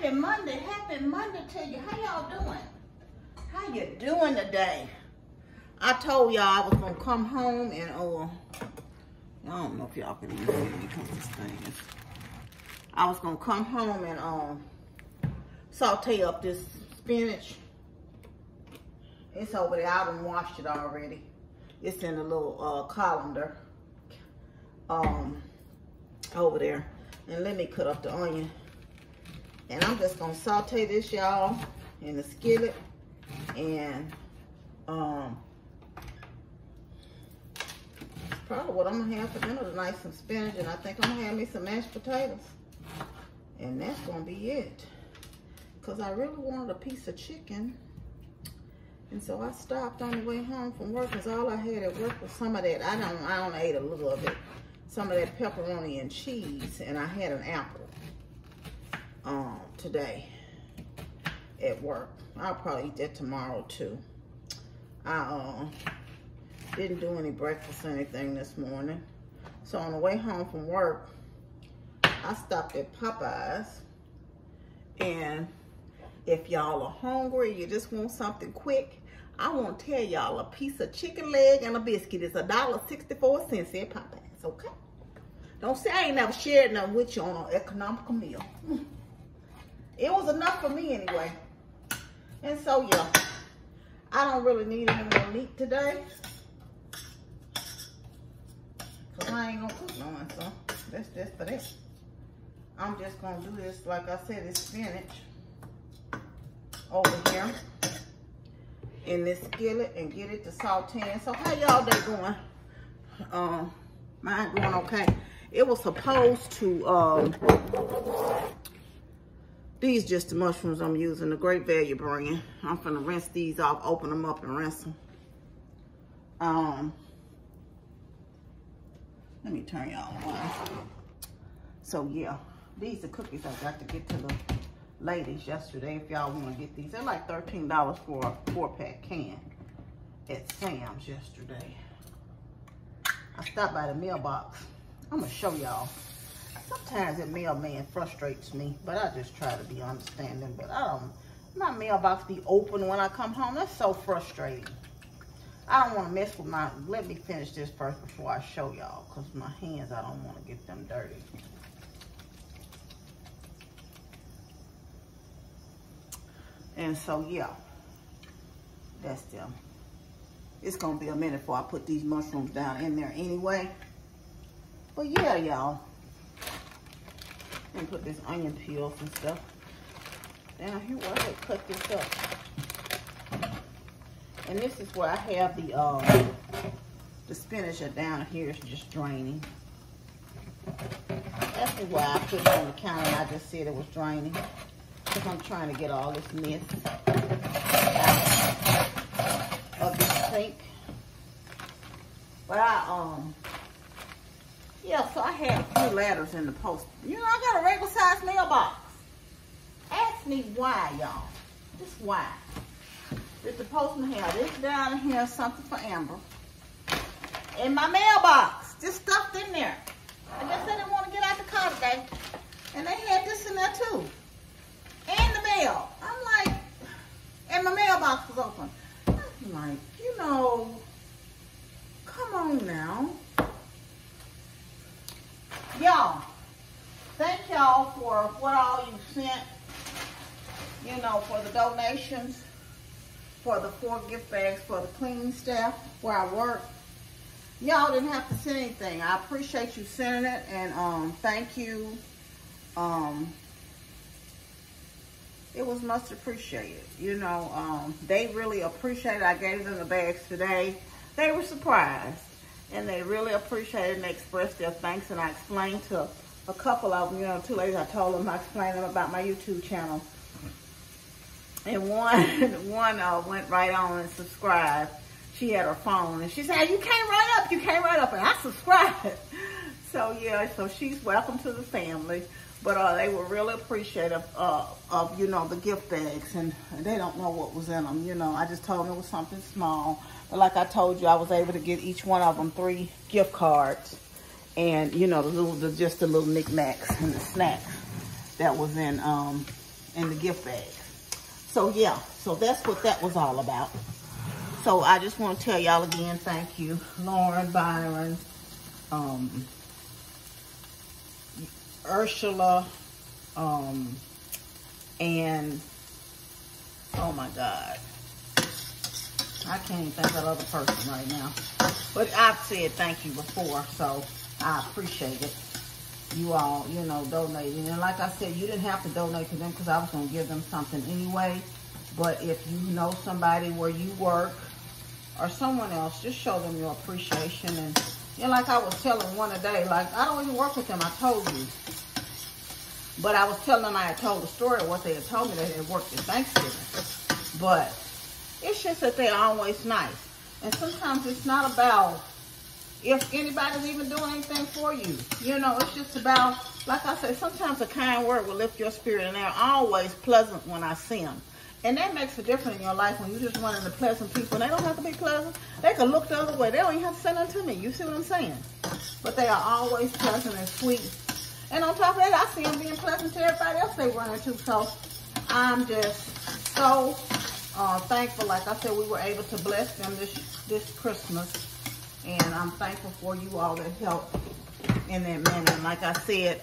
Happy Monday to you. How y'all doing? How you doing today? I told y'all I was gonna come home and I don't know if y'all can even see me because this thing is. I was gonna come home and saute up this spinach. It's over there. I done washed it already. It's in a little colander over there. And let me cut up the onion. And I'm just gonna saute this, y'all, in the skillet. And probably what I'm gonna have for dinner tonight, some spinach, and I think I'm gonna have me some mashed potatoes. And that's gonna be it. Cause I really wanted a piece of chicken. And so I stopped on the way home from work, cause all I had at work was some of that. I only ate a little of it. Some of that pepperoni and cheese, and I had an apple today at work. I'll probably eat that tomorrow too. I didn't do any breakfast or anything this morning. So on the way home from work, I stopped at Popeyes. And if y'all are hungry, you just want something quick, I want to tell y'all a piece of chicken leg and a biscuit is $1.64 at Popeyes, okay? Don't say I ain't never shared nothing with you on an economical meal. It was enough for me anyway. And so, yeah, I don't really need any more meat today. Because I ain't going to cook no one, so that's just for that. I'm just going to do this, like I said, it's spinach over here in this skillet and get it to sauteing. So how y'all day going? Mine going okay. It was supposed to, these just the mushrooms I'm using, the Great Value brand. I'm finna rinse these off, open them up and rinse them. Let me turn y'all on. So yeah, these are cookies I got to get to the ladies yesterday. If y'all want to get these, they're like $13 for a 4-pack can at Sam's yesterday. I stopped by the mailbox. I'm gonna show y'all. Sometimes that mailman frustrates me, but I just try to be understanding. But my mailbox be open when I come home. That's so frustrating. I don't want to mess with my, let me finish this first before I show y'all, because my hands, I don't want to get them dirty. And so, yeah, that's them. It's going to be a minute before I put these mushrooms down in there anyway. But yeah, y'all. And put this onion peels and stuff down here where I cut this up. And this is where I have the spinach down here is just draining. That's why I put it on the counter and I just said it was draining. Because I'm trying to get all this mess out of this sink. But yeah, so I had a few letters in the post. You know, I got a regular size mailbox. Ask me why, y'all. Just why. Did the postman have this down here, something for Amber? In my mailbox, just stuffed in there. I guess they didn't want to get out the car today. And they had this in there too. And the mail. I'm like, and my mailbox was open. I'm like, you know, come on now. Y'all, thank y'all for what all you sent, you know, for the donations, for the 4 gift bags, for the cleaning staff where I work. Y'all didn't have to send anything. I appreciate you sending it, and thank you. It was much appreciated. You know, they really appreciated it. I gave them the bags today. They were surprised. And they really appreciated it, and they expressed their thanks. And I explained to a couple of them, you know, 2 ladies, I told them, I explained them about my YouTube channel. And one went right on and subscribed. She had her phone, and she said, you came right up, and I subscribed. So, yeah, so she's welcome to the family. But they were really appreciative of, you know, the gift bags. And they don't know what was in them, you know. I just told them it was something small. But like I told you, I was able to get each one of them 3 gift cards. And, you know, just the little knickknacks and the snacks that was in and the gift bags. So yeah, so that's what that was all about. So I just want to tell y'all again, thank you, Lauren, Byron, Ursula, and oh my God, I can't even think of that other person right now. But I've said thank you before, so I appreciate it. You all, you know, donating. And like I said, you didn't have to donate to them because I was going to give them something anyway. But if you know somebody where you work or someone else, just show them your appreciation. And you know, like I was telling one today, like I don't even work with them, I told you. But I was telling them I had told the story of what they had told me that they had worked at Thanksgiving. But it's just that they're always nice. And sometimes it's not about if anybody's even doing anything for you. You know, it's just about, like I said, sometimes a kind word will lift your spirit. And they're always pleasant when I see them. And that makes a difference in your life when you just run into pleasant people. They don't have to be pleasant. They can look the other way. They don't even have to say nothing to me. You see what I'm saying? But they are always pleasant and sweet. And on top of that, I see them being pleasant to everybody else they run into. So I'm just so thankful. Like I said, we were able to bless them this Christmas. And I'm thankful for you all that helped in that manner. And like I said,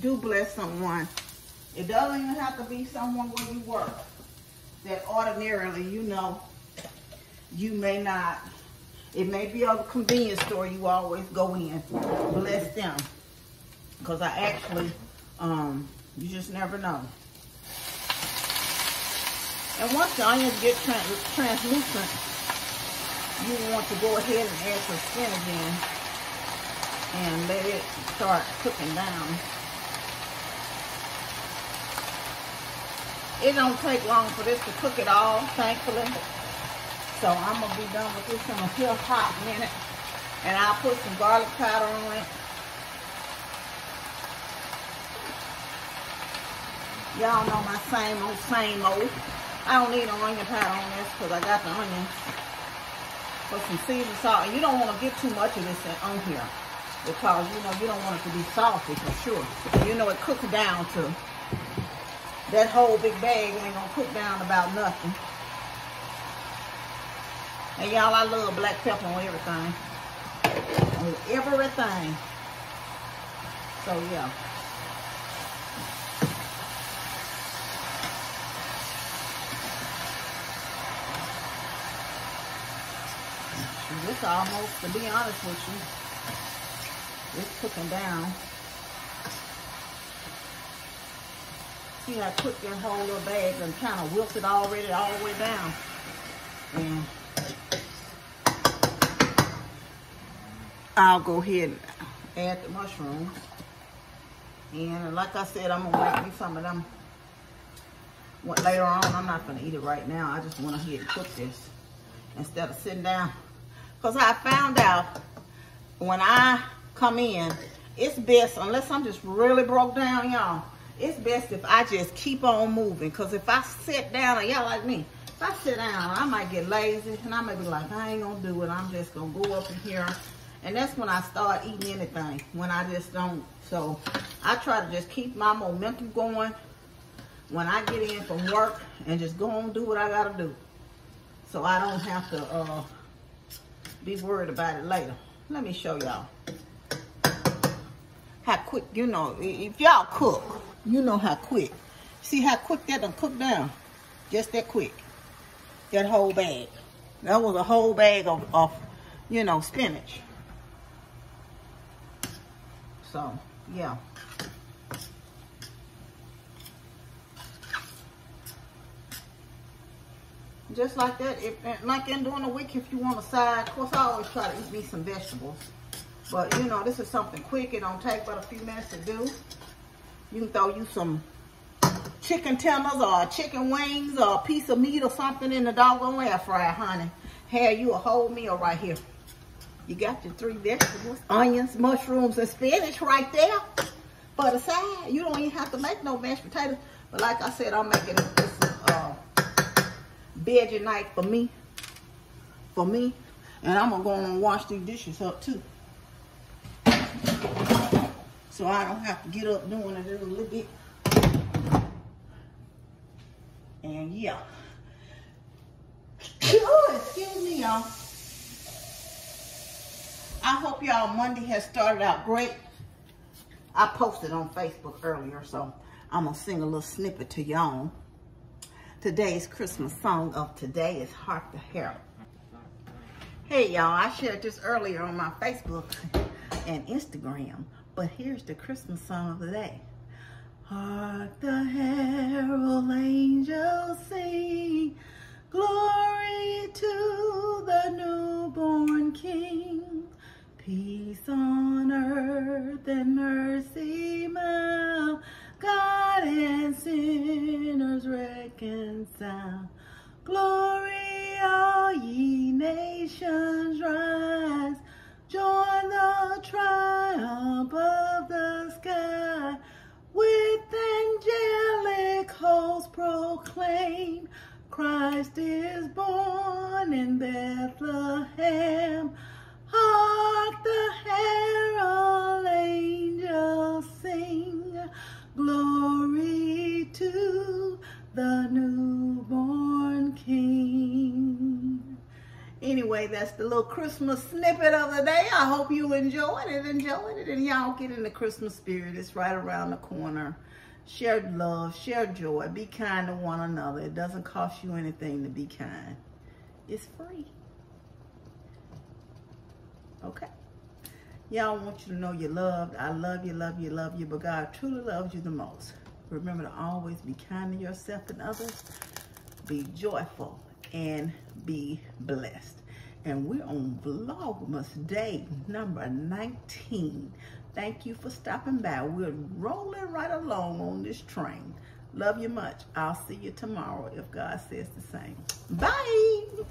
do bless someone. It doesn't even have to be someone where you work. That ordinarily, you know, you may not, it may be a convenience store you always go in. Bless them. Because I actually, you just never know. And once the onions get translucent, you want to go ahead and add some spinach in and let it start cooking down. It don't take long for this to cook it all, thankfully. So I'm going to be done with this in a real hot minute. And I'll put some garlic powder on it. Y'all know my same old. I don't need no onion powder on this because I got the onions. Put some seasoned salt. And you don't want to get too much of this on here because, you know, you don't want it to be salty for sure. You know, it cooks down to that whole big bag ain't gonna cook down about nothing. And y'all, I love black pepper on everything. On everything. So yeah. This almost, to be honest with you, it's cooking down. See how quick that whole little bag and kind of wilted already all the way down. And I'll go ahead and add the mushrooms. And like I said, I'm gonna make me some of them later on. I'm not gonna eat it right now. I just want to ahead and cook this instead of sitting down. Because I found out when I come in, it's best, unless I'm just really broke down, y'all, it's best if I just keep on moving. Because if I sit down, and y'all like me, if I sit down, I might get lazy. And I might be like, I ain't going to do it. I'm just going to go up in here. And that's when I start eating anything. When I just don't. So I try to just keep my momentum going when I get in from work. And just go on and do what I got to do. So I don't have to be worried about it later. Let me show y'all how quick, you know, if y'all cook, you know how quick. See how quick that done cook down? Just that quick. That whole bag. That was a whole bag of you know, spinach. So, yeah. Just like that, like during the week, if you want a side, of course I always try to eat me some vegetables. But you know, this is something quick. It don't take but a few minutes to do. You can throw you some chicken tenders or chicken wings or a piece of meat or something in the doggone air fryer, honey. Have you a whole meal right here. You got your 3 vegetables, onions, mushrooms, and spinach right there for the side. You don't even have to make no mashed potatoes. But like I said, I'm making this veggie night for me. And I'm gonna go and wash these dishes up too. So I don't have to get up doing it a little bit. yeah. Oh, excuse me, y'all. I hope y'all Monday has started out great. I posted on Facebook earlier, so I'm going to sing a little snippet to y'all. Today's Christmas song of today is Hark the Herald. Hey, y'all, I shared this earlier on my Facebook and Instagram, but here's the Christmas song of the day. Hark the herald angels sing, glory to the newborn King. Peace on earth and mercy mild, God and sinners reconcile. Glory, all ye nations rise, join the triumph of the sky. With angelic hosts proclaim, Christ is born in Bethlehem. Hark the herald angels sing, glory to the newborn King. Anyway, that's the little Christmas snippet of the day. I hope you enjoyed it, and y'all get in the Christmas spirit. It's right around the corner. Share love, share joy, be kind to one another. It doesn't cost you anything to be kind. It's free. Okay? Y'all, want you to know you're loved. I love you, love you, love you, but God truly loves you the most. Remember to always be kind to yourself and others. Be joyful and be blessed. And we're on Vlogmas day number 19. Thank you for stopping by. We're rolling right along on this train. Love you much. I'll see you tomorrow if God says the same. Bye.